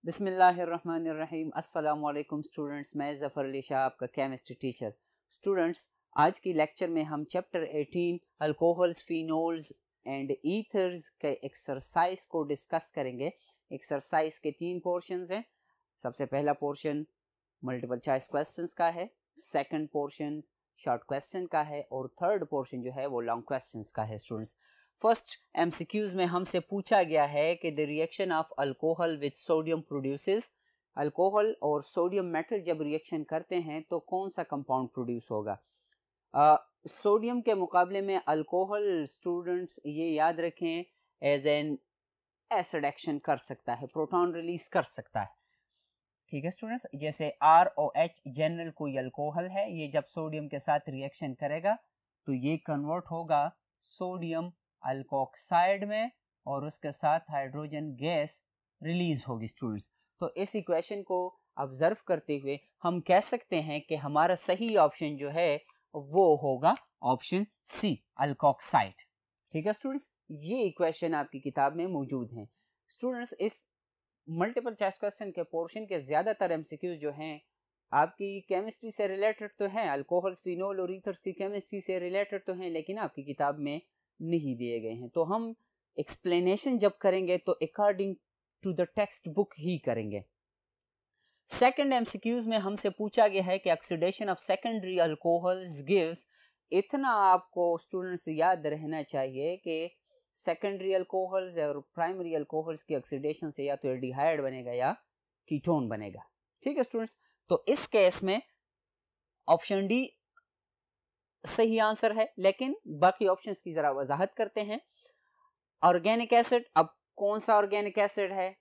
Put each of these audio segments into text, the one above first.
बिस्मिल्लाहिर्रहमानिर्रहीम। अस्सलामु अलैकुम स्टूडेंट्स, मैं ज़फ़र अली शाह आपका केमिस्ट्री टीचर। स्टूडेंट्स, आज की लेक्चर में हम chapter 18 alcohols, phenols and ethers के एक्सरसाइज को डिस्कस करेंगे। एक्सरसाइज के 3 पोर्शंस हैं। सबसे पहला पोर्शन मल्टीपल चॉइस क्वेश्चंस का है, सेकंड पोर्शन शॉर्ट क्वेश्चन का है और थर्ड पोर्शन जो है वो लॉन्ग क्वेश्चंस का है। स्टूडेंट्स, फर्स्ट एमसीक्यूज में हमसे पूछा गया है कि the reaction of alcohol with sodium produces, alcohol और सोडियम मेटल जब रिएक्शन करते हैं तो कौन सा कंपाउंड प्रोड्यूस होगा। सोडियम के मुकाबले में अल्कोहल, स्टूडेंट्स ये याद रखें, एज एन एसिड एक्शन कर सकता है, प्रोटॉन रिलीज कर सकता है। ठीक है स्टूडेंट्स, जैसे ROH जनरल कोई अल्कोहल है, ये जब सोडियम के साथ रिएक्शन करेगा तो ये कन्वर्ट होगा सोडियम अल्कोक्साइड में और उसके साथ हाइड्रोजन गैस रिलीज होगी। स्टूडेंट्स, तो इस इक्वेशन को ऑब्जर्व करते हुए हम कह सकते हैं कि हमारा सही ऑप्शन जो है वो होगा ऑप्शन सी, अल्कोक्साइड। ठीक है स्टूडेंट्स, ये इक्वेशन आपकी किताब में मौजूद है। स्टूडेंट्स, इस मल्टीपल चॉइस क्वेश्चन के पोर्शन के ज्यादातर एमसीक्यूज जो हैं आपकी केमिस्ट्री से रिलेटेड तो हैं, अल्कोहल्स, फिनोल और ईथर्स की केमिस्ट्री से रिलेटेड तो हैं, लेकिन आपकी किताब में नहीं दिए गए हैं। तो हम एक्सप्लेनेशन जब करेंगे तो according to the textbook ही करेंगे। सेकंड एमसीक्यूज में हमसे पूछा गया है कि oxidation of secondary alcohols gives, इतना आपको स्टूडेंट्स याद रहना चाहिए कि सेकेंडरी अल्कोहल्स और प्राइमरी अल्कोहल्स की ऑक्सीडेशन से या तो एल्डिहाइड बनेगा या कीटोन बनेगा। ठीक है स्टूडेंट्स, तो इस केस में ऑप्शन डी सही आंसर है, लेकिन बाकी ऑप्शंस की जरा वजाहत करते हैं। ऑर्गेनिक एसिड, अब कौन सा ऑर्गेनिक एसिड है?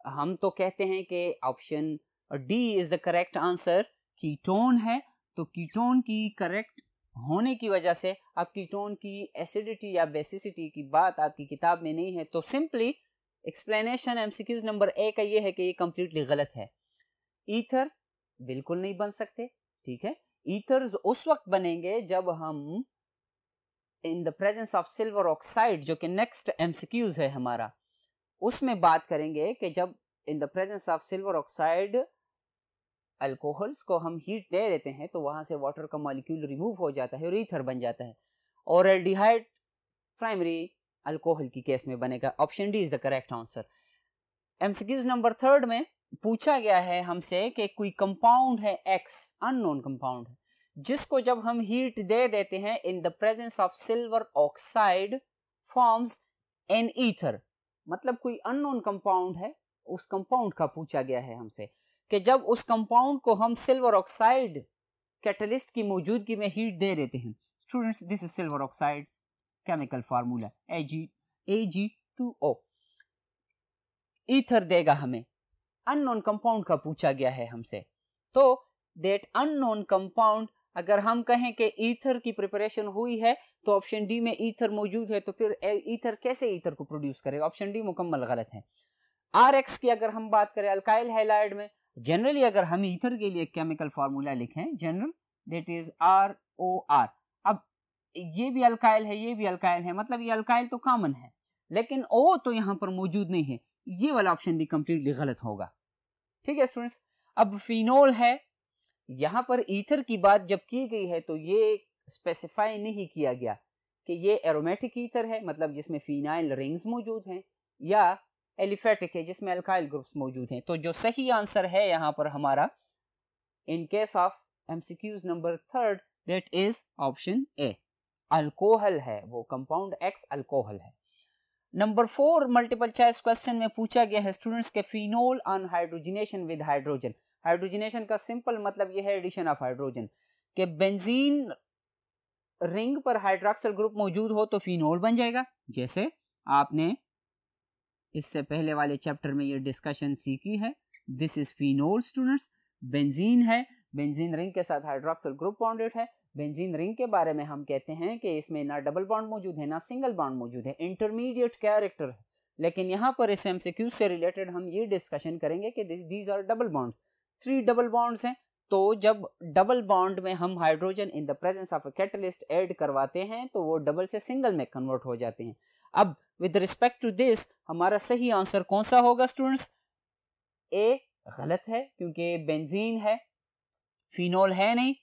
हम तो कहते हैं कि option D is the correct answer, ketone है। तो कीटोन की करेक्ट होने की वजह से अब कीटोन की एसिडिटी या बेसिसिटी की बात आपकी किताब में नहीं है, तो simply explanation MCQs number A का ये है कि ये कंप्लीटली गलत है। ईथर बिल्कुल नहीं बन सकते। ठीक है, ईथर्स उस वक्त बनेंगे जब हम इन the presence of silver oxide, जो कि नेक्स्ट एमसीक्यूज है हमारा, उसमें बात करेंगे कि जब इन the presence of silver oxide alcohols को हम हीट दे देते हैं तो वहां से वाटर का मॉलिक्यूल रिमूव हो जाता है और ईथर बन जाता है, और एल्डिहाइड प्राइमरी अल्कोहल की केस में बनेगा। Option D is the correct answer. MCQs number third में पूछा गया है हमसे कि कोई कंपाउंड है X, अननोन कंपाउंड है, जिसको जब हम हीट दे देते हैं इन the presence of silver oxide forms an ether, मतलब कोई अननोन कंपाउंड है, उस कंपाउंड का पूछा गया है हमसे कि जब उस कंपाउंड को हम सिल्वर ऑक्साइड कैटलिस्ट की मौजूदगी में हीट दे देते हैं। Students, this is silver oxide chemical formula Ag2O, ether देगा हमें। अननोन कंपाउंड का पूछा गया है हमसे, तो दैट अननोन कंपाउंड, अगर हम कहें कि ईथर की प्रिपरेशन हुई है तो ऑप्शन डी में ईथर मौजूद है, तो फिर ईथर कैसे ईथर को प्रोड्यूस करेगा? ऑप्शन डी मुकम्मल गलत है। RX की अगर हम बात करें अल्काइल हैलाइड में, जनरली अगर हम ईथर के लिए केमिकल फार्मूला लिखें जनरल, दैट इज ROR। अब ये भी अल्काइल है, ये भी अल्काइल है, मतलब ये अल्काइल तो कॉमन है, लेकिन O तो यहाँ पर मौजूद नहीं है, ये वाला ऑप्शन भी कंप्लीटली गलत होगा। ठीक है स्टूडेंट्स, अब फिनोल है, यहां पर ईथर की बात जब की गई है तो ये स्पेसिफाई नहीं किया गया कि ये एरोमेटिक ईथर है, मतलब जिसमें फिनाइल रिंग्स मौजूद हैं, या एलिफेटिक है जिसमें अल्काइल ग्रुप्स मौजूद हैं। तो जो सही आंसर है यहां पर हमारा in case of MCQs number third, that is option A, alcohol है, वो कंपाउंड X अल्कोहल है। नंबर 4 मल्टीपल चॉइस क्वेश्चन में पूछा गया है स्टूडेंट्स के phenol on hydrogenation with hydrogen. Hydrogenation का सिंपल मतलब यह है एडिशन ऑफ हाइड्रोजन, के बेंजीन रिंग पर हाइड्रोक्सिल ग्रुप मौजूद हो तो फिनोल बन जाएगा। जैसे आपने इससे पहले वाले चैप्टर में ये डिस्कशन सीखी है, this is phenol students, benzene है, बेंजीन रिंग के साथ हाइड्रोक्सिल ग्रुप बॉन्डेड है। बेंजीन रिंग के बारे में हम कहते हैं कि इसमें ना डबल बॉन्ड मौजूद है ना सिंगल बॉन्ड मौजूद है, इंटरमीडिएट कैरेक्टर है। लेकिन यहाँ पर इस एमसीक्यू से रिलेटेड हम ये डिस्कशन करेंगे कि these are double bonds, 3 double bonds हैं। तो जब डबल बॉन्ड में हम hydrogen in the presence of a catalyst add करवाते हैं तो वो डबल से सिंगल में कन्वर्ट हो जाते हैं। अब विद रिस्पेक्ट टू दिस हमारा सही आंसर कौन सा होगा स्टूडेंट्स? ए गलत है क्योंकि बेंजीन है, फिनोल है नहीं।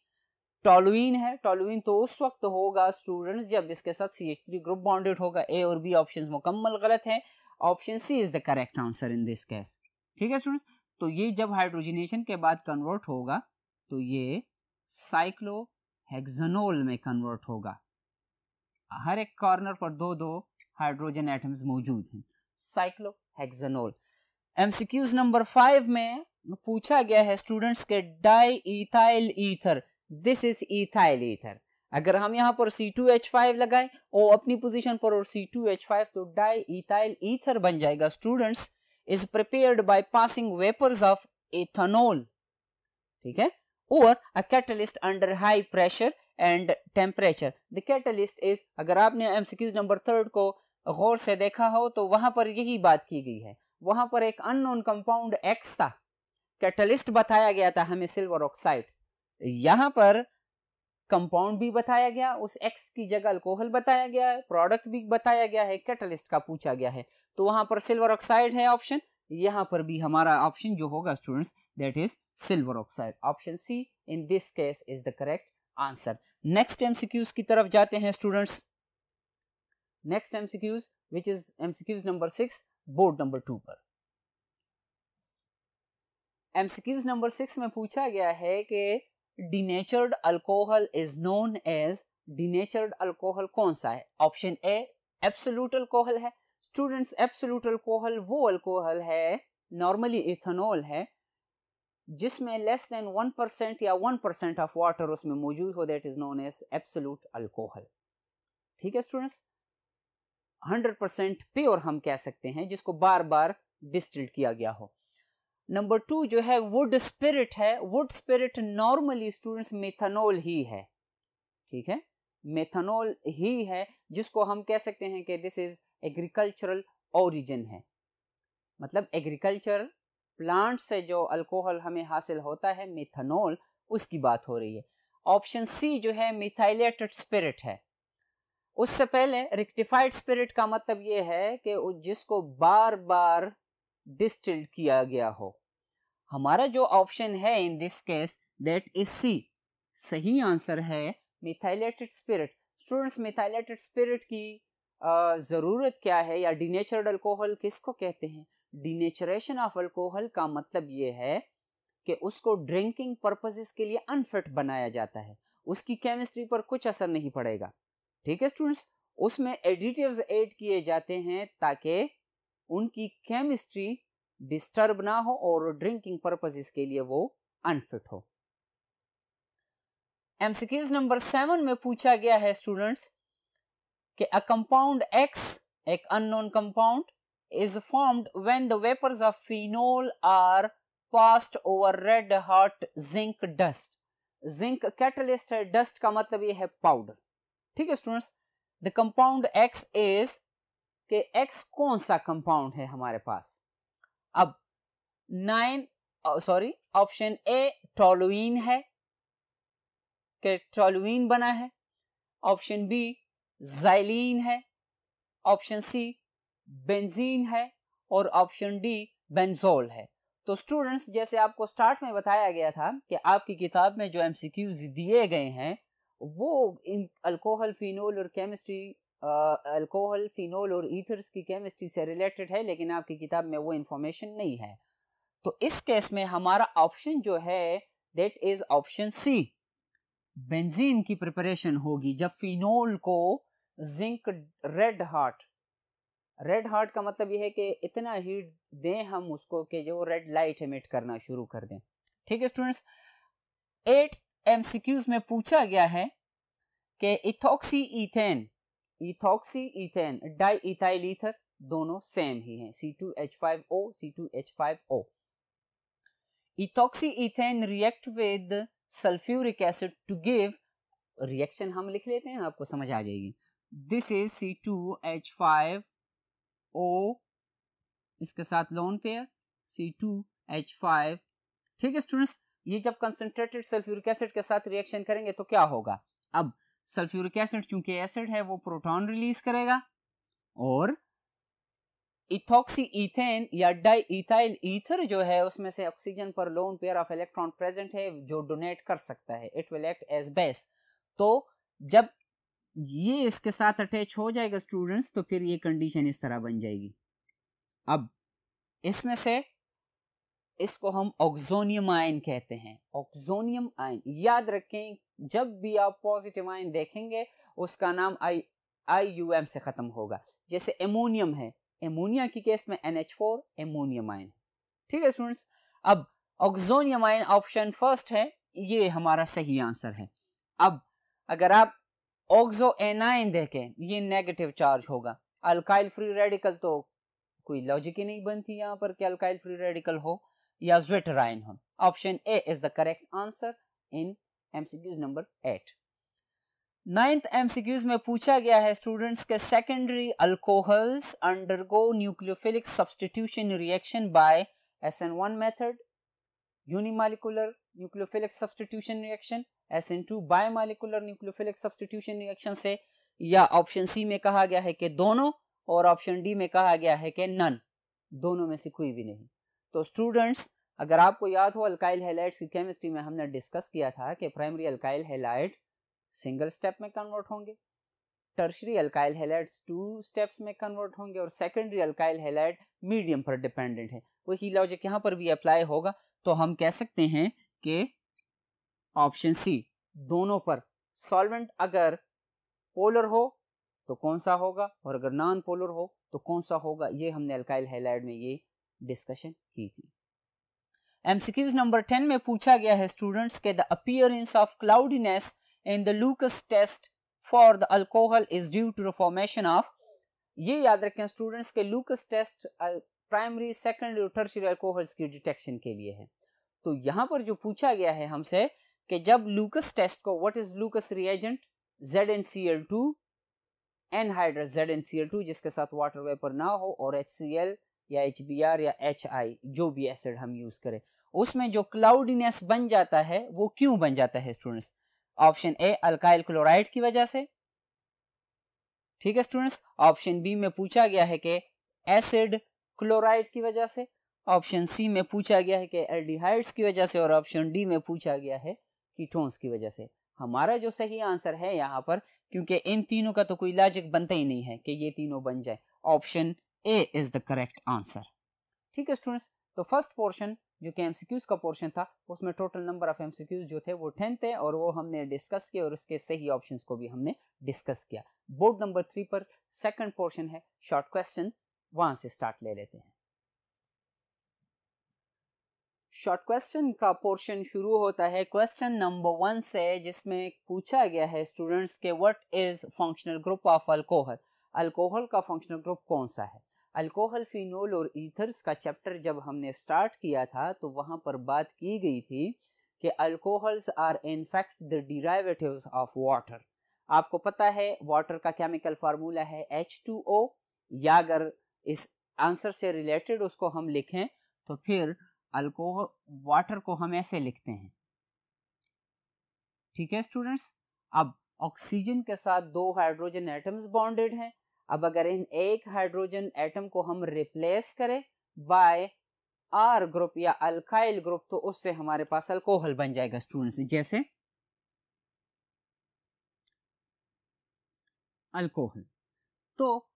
टोलुइन है, टोलुइन तो उस वक्त होगा स्टूडेंट्स जब इसके साथ CH3 ग्रुप बॉन्डेड होगा। ए और बी ऑप्शंस मुकम्मल गलत है। Option C is the correct answer in this case. ठीक है स्टूडेंट्स, तो ये जब हाइड्रोजनेशन के बाद कन्वर्ट होगा तो ये साइक्लोहेक्सानोल में कन्वर्ट होगा। हर एक कॉर्नर पर दो दो हाइड्रोजन एटम्स मौजूद हैं, साइक्लोहेक्सानोल। एमसीक्यूज नंबर 5 में पूछा गया है स्टूडेंट्स के di ethyl ether, this is ethyl ether. अगर हम यहाँ पर C2H5 लगाए और अपनी पोजीशन पर और C2H5 तो डाई इथाइल ईथर बन जाएगा students. Is prepared by passing vapours of ethanol, ठीक है, और a catalyst under high pressure and temperature. The catalyst is, अगर आपने एमसीक्यूज नंबर 3 को गौर से देखा हो तो वहां पर यही बात की गई है। वहां पर एक अननोन कंपाउंड एक्स था, कैटलिस्ट बताया गया था हमें सिल्वर ऑक्साइड। यहां पर कंपाउंड भी बताया गया, उस एक्स की जगह अल्कोहल बताया गया है, प्रोडक्ट भी बताया गया है, कैटलिस्ट का पूछा गया है, तो वहां पर सिल्वर ऑक्साइड है ऑप्शन। यहां पर भी हमारा ऑप्शन जो होगा students that is silver oxide. Option C in this case is the correct answer. Next MCQs की तरफ जाते हैं students. Next MCQs which is MCQs number 6 board number 2 पर। एमसीक्यूज नंबर 6 में पूछा गया है कि denatured alcohol is known as, denatured alcohol कौन सा है? ऑप्शन ए एब्सोल्यूट अल्कोहल है। स्टूडेंट्स एब्सोल्यूट अल्कोहल वो अल्कोहल है, नॉर्मली इथेनॉल है, जिसमें लेस देन 1% या 1% ऑफ वाटर उसमें मौजूद हो, that is known as absolute alcohol. ठीक है स्टूडेंट्स, 100% प्योर हम कह सकते हैं जिसको बार बार डिस्टिल्ड किया गया हो। नंबर 2 जो है वुड स्पिरिट है। Wood spirit normally students methanol ही है, ठीक है, मेथनॉल ही है, जिसको हम कह सकते हैं कि दिस इज एग्रीकल्चरल ओरिजिन है, मतलब एग्रीकल्चर प्लांट से जो अल्कोहल हमें हासिल होता है मेथनॉल, उसकी बात हो रही है। ऑप्शन सी जो है मिथाइलेटेड स्पिरिट है। उससे पहले रेक्टिफाइड स्पिरिट का मतलब ये है कि जिसको बार बार डिस्टिल्ड किया गया हो। हमारा जो ऑप्शन है in this case that is C, सही आंसर है methylated spirit. Students methylated spirit की जरूरत क्या है, या डिनेचर्ड अल्कोहल किसको कहते हैं? डिनेचरेशन ऑफ अल्कोहल का मतलब ये है कि उसको ड्रिंकिंग पर्पसेस के लिए अनफिट बनाया जाता है, उसकी केमिस्ट्री पर कुछ असर नहीं पड़ेगा। ठीक है स्टूडेंट्स, उसमें एडिटिव्स ऐड किए जाते हैं ताकि उनकी केमिस्ट्री डिस्टर्ब ना हो और ड्रिंकिंग पर्पसेस के लिए वो अनफिट हो। एमसीक्यूज नंबर 7 में पूछा गया है स्टूडेंट्स कि अ कंपाउंड X, एक unknown compound, is formed when the vapors of phenol are passed over red hot zinc dust. Zinc catalyst है, डस्ट का मतलब ये है पाउडर। ठीक है students, the compound X is के X कौन सा कंपाउंड है हमारे पास? अब ऑप्शन ए टोलुइन है कि टोलुइन बना है, ऑप्शन बी ज़ाइलीन है, ऑप्शन सी बेंजीन है और ऑप्शन डी बेंजोल है। तो स्टूडेंट्स जैसे आपको स्टार्ट में बताया गया था कि आपकी किताब में जो एमसीक्यूज दिए गए हैं वो इन अल्कोहल फिनोल और केमिस्ट्री, अल्कोहल फिनोल और ईथर्स की केमिस्ट्री से रिलेटेड है, लेकिन आपकी किताब में वो इंफॉर्मेशन नहीं है। तो इस केस में हमारा ऑप्शन जो है that is option C, benzene की प्रिपरेशन होगी जब फिनोल को जिंक रेड हार्ट का मतलब यह है कि इतना हीट दें हम उसको कि जो रेड लाइट एमिट करना शुरू कर दें। ठीक है स्टूडेंट्स, 8 एमसीक्यूज में पूछा गया है कि ethoxy ethane diethyl ether दोनों सेम ही हैं, C2H5O C2H5O। Ethoxy ethane react with sulphuric acid to give, reaction हम लिख लेते हैं आपको समझ आ जाएगी। दिस इज C2H5O, इसके साथ लोन पेयर C2H5। ठीक है स्टूडेंट्स, ये जब कंसंट्रेटेड सल्फ्यूरिक एसिड के साथ रिएक्शन करेंगे तो क्या होगा? अब सल्फ्यूरिक एसिड चूंकि एसिड है वो प्रोटॉन रिलीज करेगा और इथॉक्सी इथेन या डाई इथाइल ईथर जो है उसमें से ऑक्सीजन पर lone pair of electron present है जो डोनेट कर सकता है, it will act as base. तो जब ये इसके साथ अटैच हो जाएगा स्टूडेंट्स तो फिर ये कंडीशन इस तरह बन जाएगी। अब इसमें से इसको हम ऑक्सोनियम आयन कहते हैं। ऑक्सोनियम आयन याद रखें, जब भी आप पॉजिटिव आयन देखेंगे उसका नाम IUM से खत्म होगा। जैसे एमोनियम है, एमोनिया की केस में NH4 एमोनियम आयन। ठीक है स्टूडेंट्स, अब ऑक्सोनियम आयन ऑप्शन फर्स्ट है, ये हमारा सही आंसर है। अब अगर आप ऑक्सो एनाइन देखें, ये नेगेटिव चार्ज होगा। अल्काइल फ्री रेडिकल तो कोई लॉजिक ही नहीं बनती यहाँ पर कि अल्काइल फ्री रेडिकल हो या ज्वेटर आयन हो। Option A is the correct answer in MCQ number 8। 9th MCQs में पूछा गया है स्टूडेंट्स के secondary alcohols undergo nucleophilic substitution reaction by SN1 method, unimolecular nucleophilic substitution reaction, SN2 biomolecular nucleophilic substitution reaction से, या option C में कहा गया है कि दोनों, और ऑप्शन डी में कहा गया है कि नन, दोनों में से कोई भी नहीं। तो स्टूडेंट्स अगर आपको याद हो अल्काइल हैलाइड्स की केमिस्ट्री में हमने डिस्कस किया था कि primary alkyl halide single step में कन्वर्ट होंगे, टर्शरी अल्काइल हैलाइड्स 2 स्टेप्स में कन्वर्ट होंगे, और सेकेंडरी अल्काइल हैलाइड मीडियम पर डिपेंडेंट है। वही लॉजिक यहाँ पर भी अप्लाई होगा। तो हम कह सकते हैं कि ऑप्शन सी, दोनों पर सॉल्वेंट अगर पोलर हो तो कौन सा होगा, और अगर नॉन पोलर हो तो कौन सा होगा, ये हमने अल्काइल हैलाइड में ये डिस्कशन की थी। MCQs नंबर 10 में पूछा गया है स्टूडेंट्स के the appearance of cloudiness in the Lucas test for the alcohol is due to the formation of, ये याद रखें स्टूडेंट्स के लूकस टेस्ट प्राइमरी सेकेंडरी और टर्शियरी अल्कोहल्स की डिटेक्शन के लिए है। तो यहाँ पर जो पूछा गया है हमसे कि जब लूकस टेस्ट को, what is लूकस reagent, ZnCl2 anhydrous ZnCl2 जिसके साथ वाटर वेपर ना हो, और HCl या HBr या HI जो भी एसिड हम यूज करें, उसमें जो क्लाउडीनेस बन जाता है वो क्यों बन जाता है students? Option A alkyl chloride की वजह से, ठीक है स्टूडेंट्स। ऑप्शन बी में पूछा गया है कि एसिड क्लोराइड की वजह से, ऑप्शन सी में पूछा गया है कि एल्डिहाइड्स की वजह से, और ऑप्शन डी में पूछा गया है कीटोन्स की वजह से। हमारा जो सही आंसर है यहाँ पर, क्योंकि इन तीनों का तो कोई लॉजिक बनता ही नहीं है कि ये तीनों बन जाए, option A is the correct answer. ठीक है स्टूडेंट्स, तो फर्स्ट पोर्शन जो कि MCQs का पोर्शन था उसमें टोटल नंबर ऑफ MCQs जो थे वो 10 थे, और वो हमने डिस्कस किया और उसके सही ऑप्शंस को भी हमने डिस्कस किया। बोर्ड नंबर 3 पर सेकंड पोर्शन है शॉर्ट क्वेश्चन, वहां से स्टार्ट ले लेते हैं। शॉर्ट क्वेश्चन का पोर्शन शुरू होता है क्वेश्चन नंबर 1 से, जिसमें पूछा गया है स्टूडेंट्स के what is functional group of alcohol, alcohol का फंक्शनल ग्रुप कौन सा है। अल्कोहल, फिनोल और ईथर्स का चैप्टर जब हमने स्टार्ट किया था तो वहां पर बात की गई थी कि alcohols are in fact the derivatives of water. आपको पता है वाटर का केमिकल फार्मूला है H2O, या अगर इस आंसर से रिलेटेड उसको हम लिखें तो फिर अल्कोहल वाटर को हम ऐसे लिखते हैं, ठीक है स्टूडेंट्स। अब ऑक्सीजन के साथ 2 हाइड्रोजन एटम्स बॉन्डेड हैं। अब अगर इन एक हाइड्रोजन एटम को हम रिप्लेस करें बाय R ग्रुप या अल्काइल ग्रुप, तो उससे हमारे पास अल्कोहल बन जाएगा स्टूडेंट्स। जैसे अल्कोहल, तो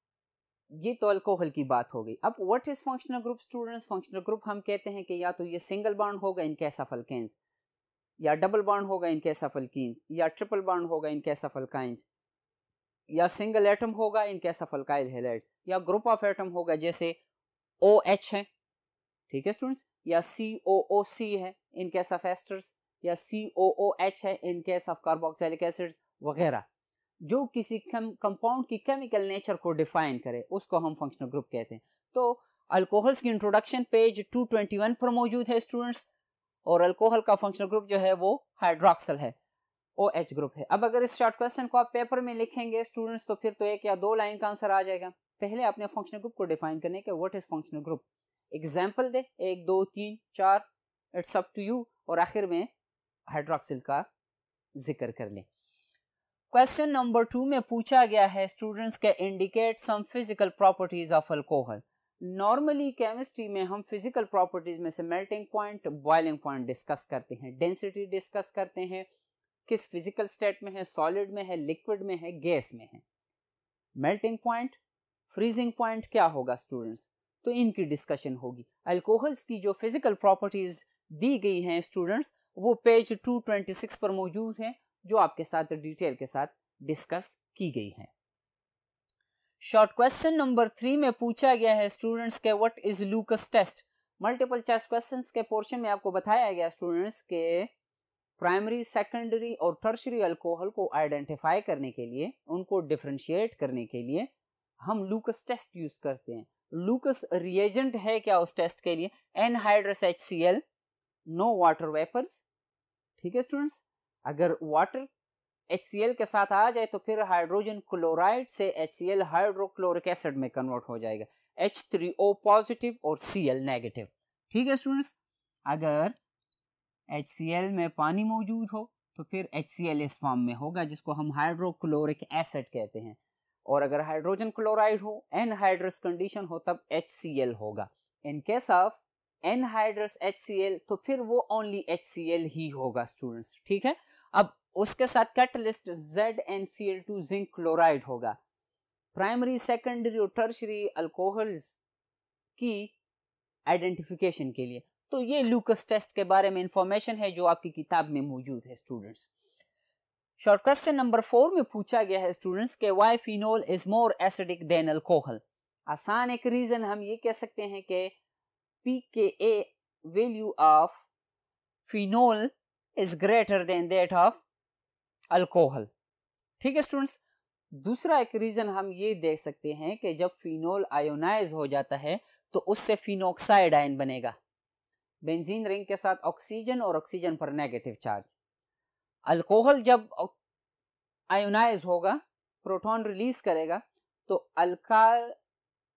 ये तो अल्कोहल की बात हो गई। अब what is functional group students? Functional group हम कहते हैं कि या तो ये सिंगल बॉन्ड होगा इन केस ऑफ अल्केन्स, या डबल बॉन्ड होगा इन केस ऑफ अल्कीन्स, या ट्रिपल बॉन्ड होगा इन केस ऑफ अल्काइंस, या सिंगल एटम होगा in case of alkyl halide, या ग्रुप ऑफ एटम होगा जैसे OH है, ठीक है स्टूडेंट्स, या COOC है इन केस ऑफ एस्टर्स, या COOH है in case of carboxylic acid वगैरह। जो किसी कंपाउंड की केमिकल नेचर को डिफाइन करे उसको हम फंक्शनल ग्रुप कहते हैं। तो अल्कोहल्स की इंट्रोडक्शन पेज 221 पर मौजूद है स्टूडेंट्स, और अल्कोहल का फंक्शनल ग्रुप जो है वो हाइड्रोक्सिल है, OH ग्रुप है। अब अगर इस शॉर्ट क्वेश्चन को आप पेपर में लिखेंगे स्टूडेंट्स तो फिर तो 1 या 2 लाइन का आंसर आ जाएगा। पहले आपने फंक्शनल ग्रुप को डिफाइन करने के what is functional group, example दे 1 2 3 4, इट्स अप टू यू, और आखिर में हाइड्रोक्सिल का जिक्र कर लें। क्वेश्चन नंबर 2 में पूछा गया है स्टूडेंट्स के indicate some physical properties of alcohol. Normally chemistry में हम फिजिकल प्रॉपर्टीज में से melting point, boiling point discuss करते हैं, डेंसिटी डिस्कस करते हैं, किस फिजिकल स्टेट में है, सॉलिड में है, लिक्विड में है, गैस में है। मेल्टिंग पॉइंट, फ्रीजिंग पॉइंट क्या होगा स्टूडेंट्स, तो इनकी डिस्कशन होगी। अल्कोहल्स की जो फिजिकल प्रॉपर्टीज दी गई हैं स्टूडेंट्स, वो पेज 226 पर मौजूद है, जो आपके साथ डिटेल के साथ डिस्कस की गई है। शॉर्ट क्वेश्चन नंबर 3 में पूछा गया है स्टूडेंट्स के what is Lucas test. Multiple choice questions के पोर्शन में आपको बताया गया स्टूडेंट्स के प्राइमरी, सेकेंडरी और टर्शियरी अल्कोहल को आइडेंटिफाई करने के लिए, उनको डिफरेंशिएट करने के लिए हम लूकस टेस्ट यूज करते हैं। लूकस रिएजेंट है क्या उस टेस्ट के लिए, anhydrous HCl, no water vapours. ठीक है स्टूडेंट्स, अगर वाटर HCl के साथ आ जाए तो फिर हाइड्रोजन क्लोराइड से HCl हाइड्रोक्लोरिक एसिड में कन्वर्ट हो जाएगा, H3O पॉजिटिव और Cl नेगेटिव। ठीक है स्टूडेंट्स, अगर HCl में पानी मौजूद हो तो फिर HCl इस फॉर्म में होगा, जिसको हम हाइड्रोक्लोरिक एसिड कहते हैं, और अगर हाइड्रोजन क्लोराइड हो, एनहाइड्रस कंडीशन हो, तब HCl होगा। In case of anhydrous HCl तो फिर वो ओनली HCl ही होगा स्टूडेंट्स। ठीक है, अब उसके साथ कैटलिस्ट ZnCl2 जिंक क्लोराइड होगा। प्राइमरी, सेकेंडरी और टर्शियरी अल्कोहल्स की आइडेंटिफिकेशन के लिए तो ये लूकस टेस्ट के बारे में इंफॉर्मेशन है जो आपकी किताब में मौजूद है स्टूडेंट्स। शॉर्ट क्वेश्चन नंबर 4 में पूछा गया है स्टूडेंट्स के why phenol is more acidic then alcohol. आसान एक रीजन हम ये कह सकते हैं कि pKa value of phenol is greater than that of alcohol. ठीक है स्टूडेंट्स, दूसरा एक रीजन हम ये देख सकते हैं कि जब फिनोल आयोनाइज हो जाता है तो उससे फिनोक्साइड आयन बनेगा, बेंजीन रिंग के साथ ऑक्सीजन और ऑक्सीजन पर नेगेटिव चार्ज। अल्कोहल जब आयोनाइज होगा, प्रोटॉन रिलीज करेगा, तो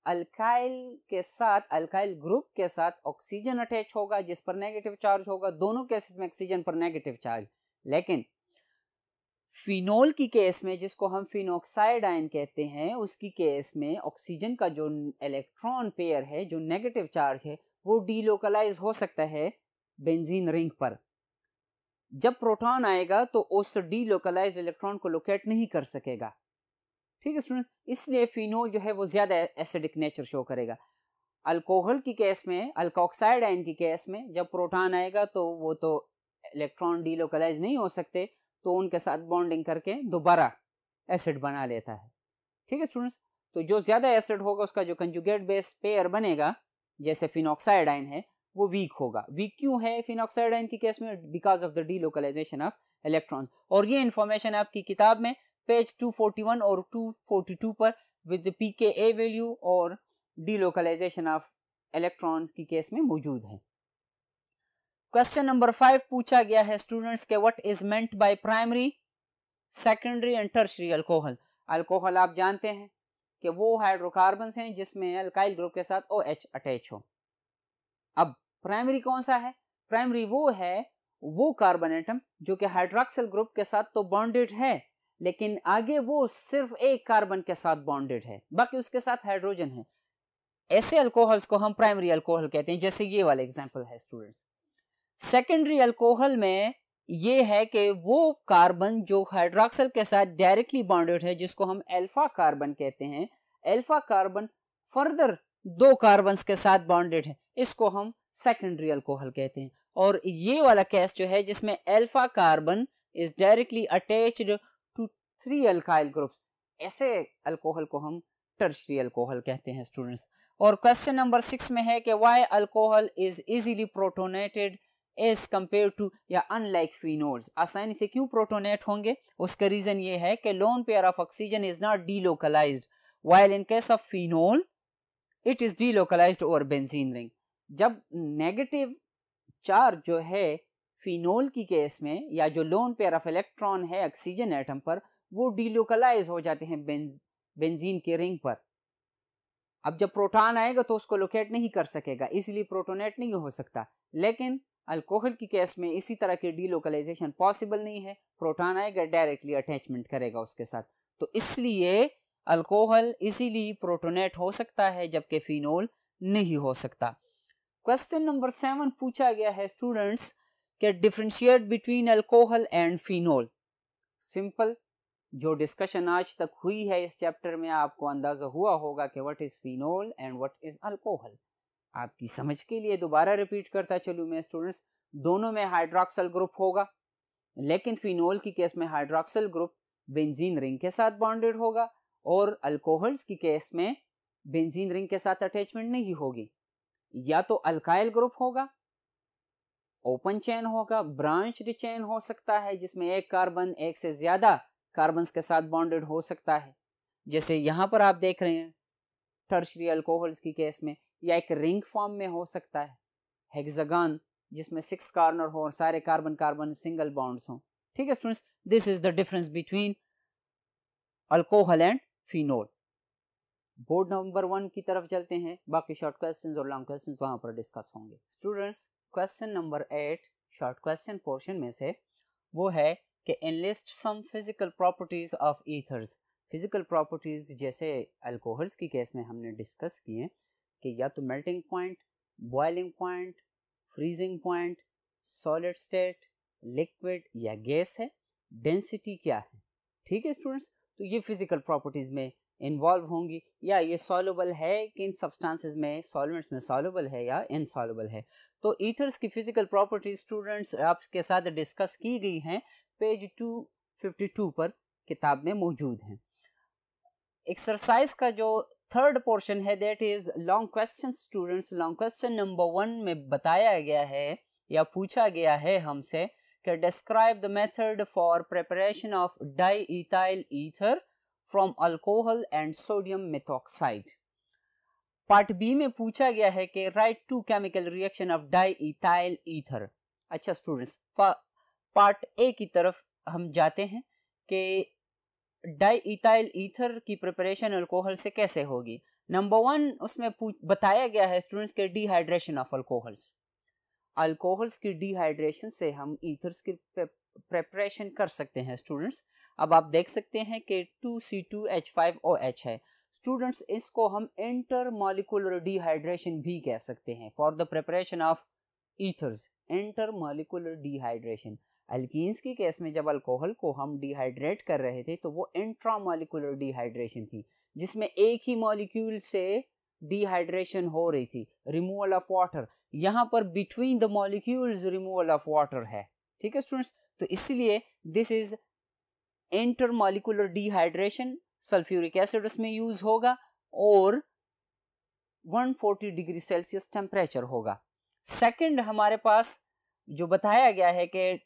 अल्काइल के साथ, अल्काइल ग्रुप के साथ ऑक्सीजन अटैच होगा जिस पर नेगेटिव चार्ज होगा, दोनों केसेस में ऑक्सीजन पर नेगेटिव चार्ज। लेकिन फिनोल की केस में, जिसको हम फिनोक्साइड आयन कहते हैं, उसकी केस में ऑक्सीजन का जो इलेक्ट्रॉन पेयर है, जो नेगेटिव चार्ज है, वो डीलोकलाइज हो सकता है बेंजीन रिंग पर। जब प्रोटॉन आएगा तो उस डीलोकलाइज्ड इलेक्ट्रॉन को लोकेट नहीं कर सकेगा। ठीक है स्टूडेंट्स, इसलिए फिनोल जो है वो ज्यादा एसिडिक नेचर शो करेगा। अल्कोहल की केस में, अल्कोक्साइड आयन की केस में, जब प्रोटॉन आएगा तो वो तो इलेक्ट्रॉन डीलोकलाइज नहीं हो सकते, तो उनके साथ बॉन्डिंग करके दोबारा एसिड बना लेता है। ठीक है स्टूडेंट्स, तो जो ज्यादा एसिड होगा उसका जो कंजुगेट बेस पेयर बनेगा, जैसे फिनोक्साइड आयन है, वो वीक होगा। वीक क्यों है फिनोक्साइड आयन की केस में? Because of the delocalisation of electron. और ये इंफॉर्मेशन आपकी किताब में पेज 241 और 242 पर विद pKa वैल्यू और डीलोकलाइजेशन ऑफ इलेक्ट्रॉन्स की केस में मौजूद है। क्वेश्चन नंबर 5 पूछा गया है स्टूडेंट्स के what is meant by primary, secondary and tertiary alcohol. Alcohol आप जानते हैं कि वो हाइड्रोकार्बन्स हैं जिसमें अल्काइल ग्रुप के साथ OH अटैच हो। अब प्राइमरी कौन सा है? प्राइमरी वो है, वो कार्बन एटम जो कि हाइड्रोक्सिल ग्रुप के साथ तो बॉन्डेड है, लेकिन आगे वो सिर्फ एक कार्बन के साथ बॉन्डेड है, बाकी उसके साथ हाइड्रोजन है। ऐसे अल्कोहल्स को हम प्राइमरी अल्कोहल कहते हैं, जैसे ये वाला एग्जांपल है स्टूडेंट्स। सेकेंडरी अल्कोहल में ये है कि वो कार्बन जो हाइड्रोक्सिल के साथ डायरेक्टली बॉन्डेड है, जिसको हम अल्फा कार्बन कहते हैं, अल्फा कार्बन फर्दर 2 कार्बन्स के साथ बॉन्डेड है, इसको हम सेकेंडरी अल्कोहल कहते हैं। और ये वाला केस जो है जिसमें alpha carbon is directly attached to 3 alkyl groups, ऐसे अल्कोहल को हम टर्शियरी अल्कोहल कहते हैं स्टूडेंट्स। और क्वेश्चन नंबर 6 में है कि why alcohol is easily protonated as compare to या अनलाइक फिनोल्स। आसानी से क्यों प्रोटोनेट होंगे? उसका रीजन ये है कि loan pair of oxygen is not delocalised, while in case of phenol it is delocalised over benzene ring. जब नेगेटिव चार्ज जो है फिनोल की केस में, या जो लोन पेयर ऑफ इलेक्ट्रॉन है ऑक्सीजन एटम पर, वो डीलोकलाइज हो जाते हैं बेंजीन के रिंग पर। अब जब प्रोटॉन आएगा तो उसको लोकेट नहीं कर सकेगा, इसलिए प्रोटोनेट नहीं हो सकता। लेकिन अल्कोहल की केस में इसी तरह की डीलोकलाइजेशन पॉसिबल नहीं है, प्रोटॉन आएगा डायरेक्टली अटैचमेंट करेगा उसके साथ, तो इसलिए अल्कोहल इजीली प्रोटोनेट हो सकता है, जबकि फिनोल नहीं हो सकता। क्वेश्चन नंबर 7 पूछा गया है स्टूडेंट्स कि differentiate between alcohol and phenol. Simple, जो डिस्कशन आज तक हुई है इस चैप्टर में आपको अंदाजा हुआ होगा कि what is phenol and what is alcohol. आपकी समझ के लिए दोबारा रिपीट करता चलूँ मैं स्टूडेंट्स, दोनों में हाइड्रोक्सिल ग्रुप होगा, लेकिन फिनोल की केस में हाइड्रोक्सिल ग्रुप बेंजीन रिंग के साथ बॉन्डेड होगा और अल्कोहल्स की केस में बेंजीन रिंग के साथ अटैचमेंट नहीं होगी। या तो अल्काइल ग्रुप होगा, ओपन चेन होगा, ब्रांच्ड चेन हो सकता है जिसमें एक कार्बन एक से ज्यादा कार्बन्स के साथ बॉन्डेड हो सकता है, जैसे यहां पर आप देख रहे हैं टर्शरी अल्कोहल्स की केस में, या एक रिंग फॉर्म में हो सकता है, हेक्सागन जिसमें 6 कॉर्नर हो और सारे कार्बन कार्बन सिंगल बॉन्ड्स हो। ठीक है students, this is the difference between alcohol and phenol. Board number 1 की तरफ चलते हैं, बाकी शॉर्ट क्वेश्चंस और लॉन्ग क्वेश्चंस वहां पर डिस्कस होंगे। Students, question number 8 short question portion में से वो है कि enlist some physical properties of ethers. Physical properties जैसे अल्कोहल्स की केस में हमने डिस्कस किए कि या तो melting point, boiling point, freezing point, solid state, liquid या गैस है, डेंसिटी क्या है। ठीक है स्टूडेंट्स, तो ये फिजिकल प्रॉपर्टीज में इन्वॉल्व होंगी, या ये सॉल्युबल है कि इन सब्सटेंसेस में, सॉल्वेंट्स में सॉल्युबल है या इनसॉल्युबल है। तो ईथर्स की फिजिकल प्रॉपर्टीज स्टूडेंट्स आपके साथ डिस्कस की गई हैं, पेज 252 पर किताब में मौजूद हैं। एक्सरसाइज का जो थर्ड पोर्शन है that is long question. Students, long question number 1 में बताया गया है या पूछा गया है हमसे कि describe the method for preparation of diethyl ether from alcohol and sodium methoxide. Part B में पूछा गया है कि write two chemical reaction of diethyl ether. अच्छा स्टूडेंट्स, पार्ट ए की तरफ हम जाते हैं कि डाई इथाइल ईथर की प्रिपरेशन अल्कोहल से कैसे होगी। नंबर 1 उसमें बताया गया है स्टूडेंट्स के डिहाइड्रेशन ऑफ अल्कोहल्स। अल्कोहल्स की डिहाइड्रेशन से हम ईथर्स की प्रिपरेशन कर सकते हैं स्टूडेंट्स। अब आप देख सकते हैं कि 2C2H5OH है स्टूडेंट्स, इसको हम इंटरमॉलिक्यूलर डिहाइड्रेशन भी कह सकते हैं for the preparation of ethers. Intermolecular dehydration, alkenes की केस में जब अल्कोहल को हम डिहाइड्रेट कर रहे थे तो वो इंट्रामॉलिक्यूलर डिहाइड्रेशन थी, जिसमें एक ही मॉलिक्यूल से डिहाइड्रेशन हो रही थी, रिमूवल ऑफ वाटर। यहाँ पर between the molecules removal of water है। ठीक है स्टूडेंट्स, तो इसलिए this is intermolecular dehydration. Sulphuric acid उसमें यूज होगा और 140 डिग्री सेल्सियस टेम्परेचर होगा। सेकंड हमारे पास जो बताया गया है कि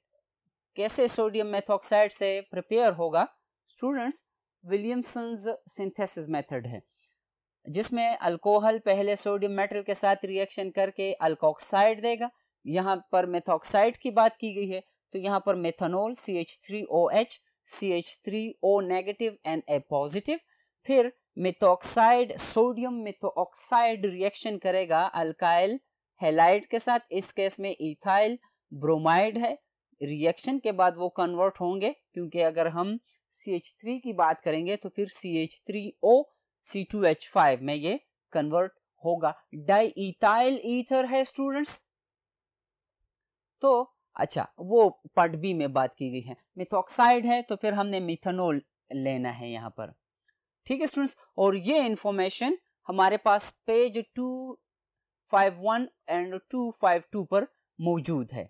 कैसे सोडियम मेथॉक्साइड से प्रिपेयर होगा स्टूडेंट्स, विलियमसन्स सिंथेसिस मेथड है, जिसमें अल्कोहल पहले सोडियम मेटल के साथ रिएक्शन करके अल्कोक्साइड देगा। यहाँ पर मेथॉक्साइड की बात की गई है, तो यहाँ पर methanol CH3OH, CH3O negative and A positive, फिर मेथॉक्साइड सोडियम मेथॉक्साइड रिएक्शन करेगा अल्काइल हैलाइड के साथ, इस केस में इथाइल ब्रोमाइड है। रिएक्शन के बाद वो कन्वर्ट होंगे, क्योंकि अगर हम CH3 की बात करेंगे तो फिर CH3O C2H5 में ये कन्वर्ट होगा। डाई इथाइल ईथर है स्टूडेंट्स। तो अच्छा, वो पार्ट बी में बात की गई है। मेथॉक्साइड है तो फिर हमने मिथेनॉल लेना है यहाँ पर। ठीक है स्टूडेंट्स, और ये इंफॉर्मेशन हमारे पास पेज 251 एंड 252 पर मौजूद है।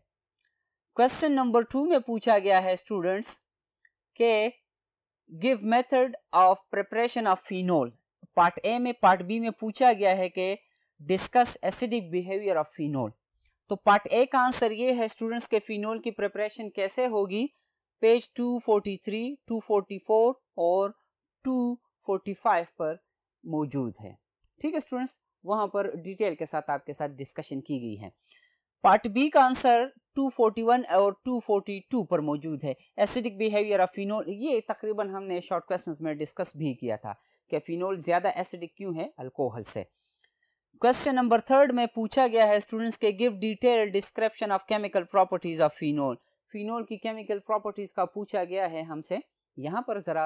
क्वेश्चन नंबर 2 में पूछा गया है स्टूडेंट्स के give method of preparation of phenol. Part A में, पार्ट बी में पूछा गया है कि discuss acidic behaviour of phenol. तो पार्ट ए का आंसर ये है स्टूडेंट्स के फिनोल की प्रिपरेशन कैसे होगी, पेज 243, 244 और 245 पर मौजूद है। ठीक है स्टूडेंट्स, वहां पर डिटेल के साथ आपके साथ डिस्कशन की गई है। पार्ट बी का आंसर 241 और 242 पर मौजूद है। एसिडिक बिहेवियर ऑफ फिनोल, ये तकरीबन हमने शॉर्ट क्वेश्चंस में डिस्कस भी किया था कि फिनोल ज्यादा एसिडिक क्यों है अल्कोहल से। क्वेश्चन नंबर 3 में पूछा गया है स्टूडेंट्स के give detail description of chemical properties of phenol. Phenol की केमिकल प्रॉपर्टीज का पूछा गया है हमसे। यहाँ पर जरा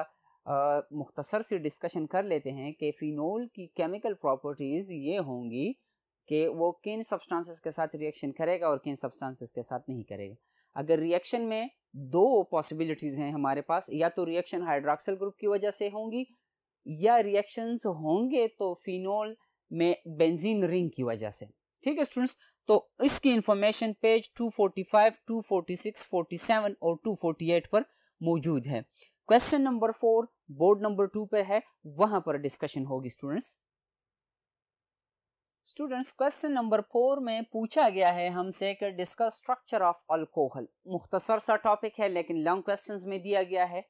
मुख्तसर सी डिस्कशन कर लेते हैं कि फिनोल की केमिकल प्रॉपर्टीज ये होंगी कि वो किन सब्सटेंसेस के साथ रिएक्शन करेगा और किन सब्सटेंसेस के साथ नहीं करेगा। अगर रिएक्शन में दो पॉसिबिलिटीज़ हैं हमारे पास, या तो रिएक्शन हाइड्रोक्सिल ग्रुप की वजह से होंगी या रिएक्शंस होंगे तो फिनोल में बेंजीन रिंग की वजह से। ठीक है स्टूडेंट्स, तो इसकी इंफॉर्मेशन पेज 245, 246, 47 और 248 पर मौजूद है। क्वेश्चन नंबर 4 बोर्ड नंबर 2 पे है, वहां पर डिस्कशन होगी स्टूडेंट्स। क्वेश्चन नंबर 4 में पूछा गया है हमसे कि डिस्कस स्ट्रक्चर ऑफ अल्कोहल। मुख्तसर सा टॉपिक है लेकिन लॉन्ग क्वेश्चंस में दिया गया है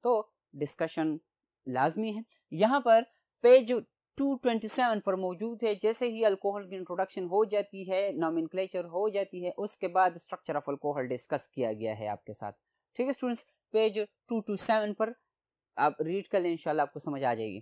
तो डिस्कशन लाजमी है। यहाँ पर पेज 227 पर मौजूद है। जैसे ही अल्कोहल की इंट्रोडक्शन हो जाती है, नॉमेनक्लेचर हो जाती है, उसके बाद स्ट्रक्चर ऑफ अल्कोहल डिस्कस किया गया है आपके साथ। ठीक है स्टूडेंट्स, पेज 227 पर आप रीड कर लें, इंशाल्लाह आपको समझ आ जाएगी।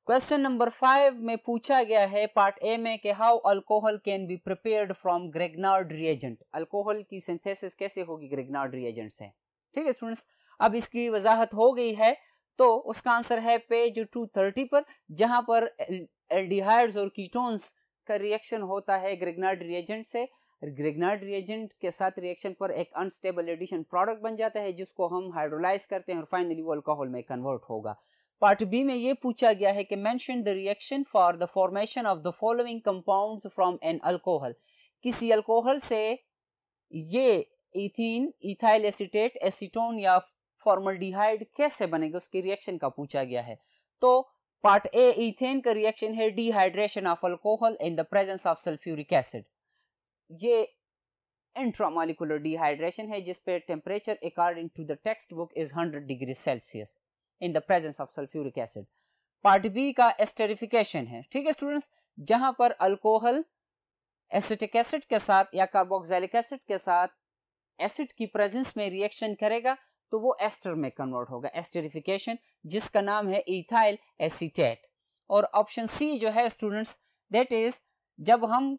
क्वेश्चन नंबर 5 में पूछा गया है पार्ट ए में कि how alcohol can be prepared from Grignard reagent. Alcohol की सिंथेसिस कैसे होगी ग्रेगनार्ड रिएजेंट से। ठीक है स्टूडेंट्स, अब इसकी वजाहत हो गई है तो उसका आंसर है पेज 230 पर, जहां पर एल्डिहाइड्स और कीटोन्स का रिएक्शन होता है ग्रेगनार्ड रिएजेंट से। ग्रेगनार्ड रिएजेंट के साथ रिएक्शन पर एक अनस्टेबल एडिशन प्रोडक्ट बन जाता है जिसको हम हाइड्रोलाइज करते हैं और फाइनली वो अल्कोहल में कन्वर्ट होगा। पार्ट बी में ये पूछा गया है कि mention the reaction for the formation of the following compounds from an alcohol. किसी अल्कोहल से ये इथीन, इथाइल एसीटेट, एसीटोन या फॉर्मल्डिहाइड कैसे बनेगा, उसकी रिएक्शन का पूछा गया है। तो पार्ट ए, इथेन का रिएक्शन है dehydration of alcohol in the presence of sulphuric acid. ये इंट्रामोलिकुलर डिहाइड्रेशन है जिस पे temperature according to the textbook is 100 degree Celsius in the presence of sulphuric acid. Part B का esterification है। ठीक है स्टूडेंट्स, जहां पर अल्कोहल एसिटिक एसिड के साथ या कार्बोक्सिलिक एसिड के साथ एसिड की प्रेजेंस में रिएक्शन करेगा तो वो एस्टर में कन्वर्ट होगा, एस्टेरिफिकेशन, जिसका नाम है इथाइल एसीटेट। और ऑप्शन सी जो है स्टूडेंट्स, दैट इज जब हम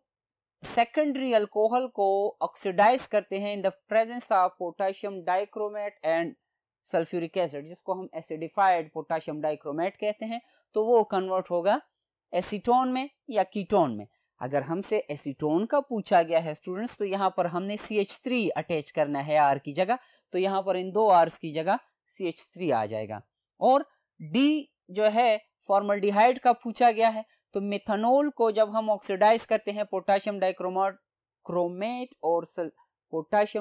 सेकेंडरी अल्कोहल को ऑक्सीडाइज करते हैं इन the presence of potassium dichromate and sulphuric acid, जिसको हम एसिडिफाइड पोटेशियम डाइक्रोमेट कहते हैं, तो वो कन्वर्ट होगा एसीटोन में या कीटोन में। अगर हमसे एसीटोन का पूछा गया है स्टूडेंट्स तो यहाँ पर हमने CH3 अटैच करना है R की जगह, तो यहाँ पर इन दो R's की जगह CH3 आ जाएगा। और D जो है फॉर्मल्डिहाइड का पूछा गया है, तो मेथनॉल को जब हम ऑक्सीडाइज करते हैं पोटेशियम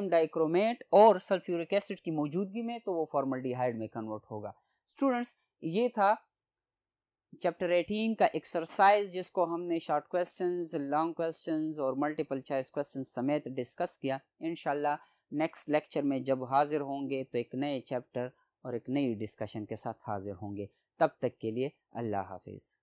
डाइक्रोमेट और सल्फ्यूरिक एसिड की मौजूदगी में, तो वो फॉर्मल्डिहाइड में कन्वर्ट होगा। स्टूडेंट्स, ये था चैप्टर 18 का एक्सरसाइज जिसको हमने शॉर्ट क्वेश्चंस, लॉन्ग क्वेश्चंस और मल्टीपल चॉइस क्वेश्चंस समेत डिस्कस किया। इंशाल्लाह नेक्स्ट लेक्चर में जब हाजिर होंगे तो एक नए चैप्टर और एक नई डिस्कशन के साथ हाजिर होंगे। तब तक के लिए अल्लाह हाफिज़।